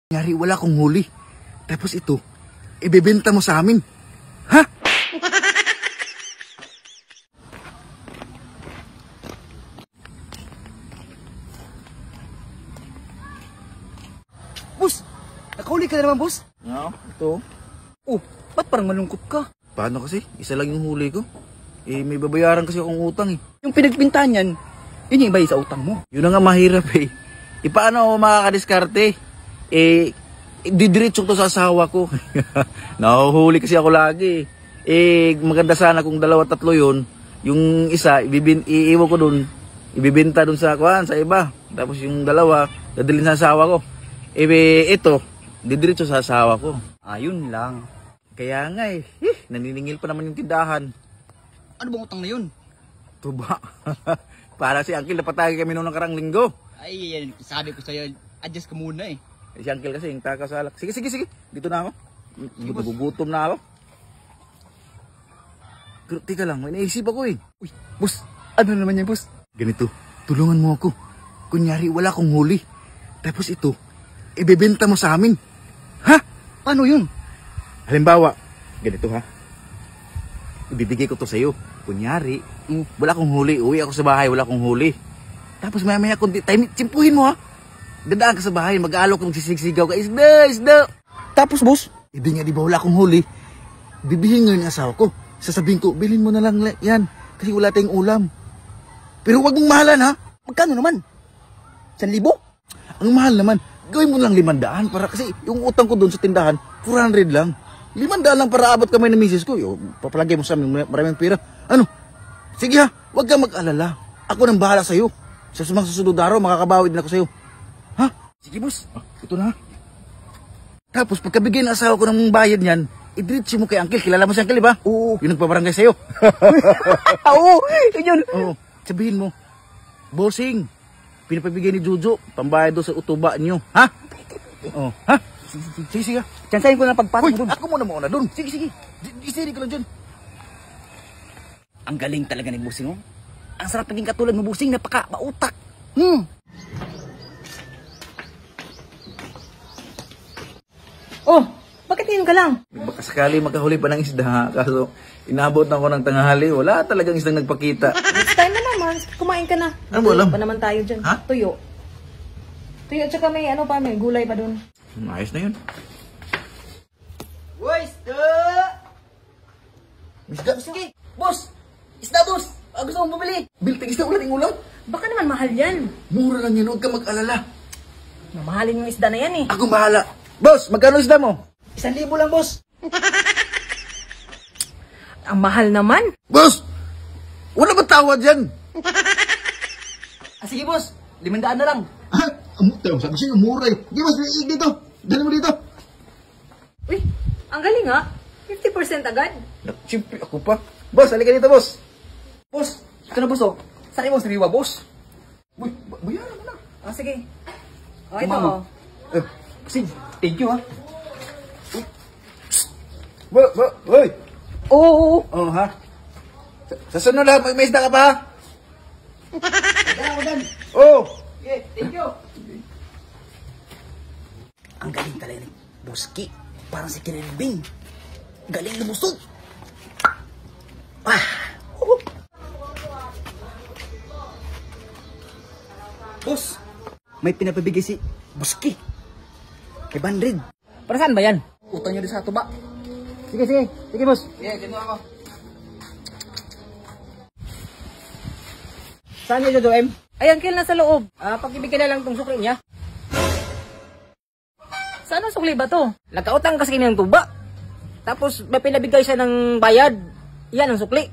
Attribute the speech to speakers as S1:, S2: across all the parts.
S1: Kunyari, wala akong huli. Tapos ito, ibebenta mo sa amin. Ha? Boss! Nakahuli ka na naman, boss?
S2: No, ito.
S1: Oh, ba't parang malungkot ka?
S2: Paano kasi? Isa lang yung huli ko. Eh, may babayaran kasi akong utang eh.
S1: Yung pinagbintahan yan, yun yung iba sa utang mo.
S2: Yun na nga mahirap eh. E paano ako makakadiskarte? Eh, didiretso to sa asawa ko. Nahuhuli kasi ako lagi. Eh, maganda sana kung 2-3 yun. Yung isa, iiwan ko dun. Ibibenta dun sa kuhan, sa iba. Tapos yung 2, dadalhin sa asawa ko. Eh, ito, didiretso sa asawa ko.
S1: Ayun lang.
S2: Kaya nga eh, naniningil pa naman yung tindahan.
S1: Ano bang utang na yun?
S2: Tuba. Para si Uncle, napatagi kami noong nakarang linggo.
S1: Ay, yan, sabi ko sa'yo, adjust ka muna eh.
S2: Si Uncle kasi, yung takasalak. Sige. Dito na ako. Gugutom na ako. Pero, tika lang, may naisip ako eh.
S1: Uy, boss, ano naman yan, boss?
S2: Ganito, tulungan mo ako. Kunyari, wala akong huli. Tapos ito, ibebenta mo sa amin. Ha?
S1: Paano yun?
S2: Halimbawa, ganito ha. Ibibigay ko to sa'yo. Kunyari, wala akong huli. Uwi ako sa bahay, wala akong huli. Tapos maya konti time, tsimpuhin mo ha. Dadaan ka sa bahay, mag-aalok kang sisigsigaw ka, isda.
S1: Tapos, boss?
S2: Hindi nga, di ba wala akong huli? Bibihin ngayon ng asawa ko. Sasabihin ko, bilhin mo na lang yan. Kasi wala tayong ulam. Pero wag mong mahalan ha.
S1: Magkano naman? 1,000?
S2: Ang mahal naman. Gawin mo lang 500 para kasi yung utang ko doon sa tindahan, 400 lang. 500 lang para abot kamay ng misis ko. Yo, papalagay mo sa amin maraming pera. Ano? Sige ha, wag kang mag-alala. Ako nang bahala sa'yo. Sa susunod araw, makakabawi din ako sa'yo. Ha?
S1: Sige, boss.
S2: Ito na. Tapos pagkabigay ng asawa ko ng bayad niyan, idiretso mo kay Uncle. Kilala mo si Uncle, di ba?
S1: Oo.
S2: Yung nagpabarangay sa'yo.
S1: Oo, yun.
S2: Oo. Sabihin mo, bossing, pinapabigay ni Jojo, pambayad doon sa utuba niyo. Ha? Oo. Ha? Sige.
S1: Tsansahin ko na pagpasok mo dun.
S2: Ako muna doon. Sige. Isiri ka lang dyan.
S1: Ang galing talaga ni Busing, oh. Ang sarap naging katulad mo, Busing, mautak. Oh, bakit yun ka lang?
S2: Baka sakali makahuli pa ng isda, kaso inabot na ako ng tanghali, wala talagang isdang nagpakita.
S3: Next time na naman, kumain ka na.
S2: Ano mo alam?
S3: Pa naman tayo dyan.
S2: Ha?
S3: Tuyo. Tuyo, tsaka may ano pa, may gulay pa dun.
S2: Ayos na yun.
S1: Uy, isda!
S2: Isda?
S1: Sige, boss! Isda, boss! Gusto mong bumili?
S2: Bilting isda, wala ting ulam.
S3: Baka naman mahal yan.
S2: Mura lang yun, huwag ka mag-alala.
S3: Mamahalin yung isda na yan eh.
S2: Ako bahala. Boss, magkano isda mo?
S1: 1,000 lang, boss.
S3: Ang mahal naman.
S2: Boss! Wala ba tawad yan?
S1: Sige, boss. 500 na lang.
S2: Ha? Sabi sa'yo, mura eh. Di boss, dito. Dali mo dito.
S3: Uy, ang galing ha. 50% agad.
S2: Siyempre, ako pa. Boss, halika dito, boss.
S1: Boss, ito na, boss, oh. Saan mo sariwa, boss?
S2: Uy, bayaran mo na.
S3: Sige. O, ito
S1: Mama.
S3: oh.
S1: Sige, thank you, ha.
S2: Hoy!
S1: Oo.
S2: Oh, ha? Sa sunod na, may isda ka pa, ha?
S1: Kaya ako dyan.
S2: Oh!
S1: Okay, thank you. Ang galing talaga ni Boski. Parang si Kinelbing. Galing lumusog. Boss, may pinapabigay si Boski. 500.
S3: Para saan ba yan?
S1: Utang nyo din sa tuba.
S3: Sige, boss.
S1: Dito ako.
S3: Saan niyo, Jojo M? Ay, Uncle, nasa loob. Pag-ibigay na lang tong sukli niya. Saan ang sukli ba to? Nagkautang kasi ng tuba. Tapos, may pinabigay siya ng bayad. Yan ang sukli.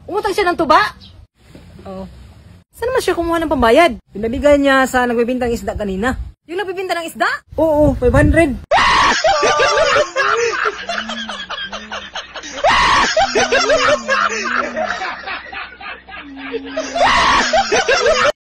S3: Umutang siya ng tuba? Oo. Saan naman siya kumuha ng pambayad? Pinabigay niya sa nagbibintang isda kanina. Yung nagbibinta ng isda? Oo, 500.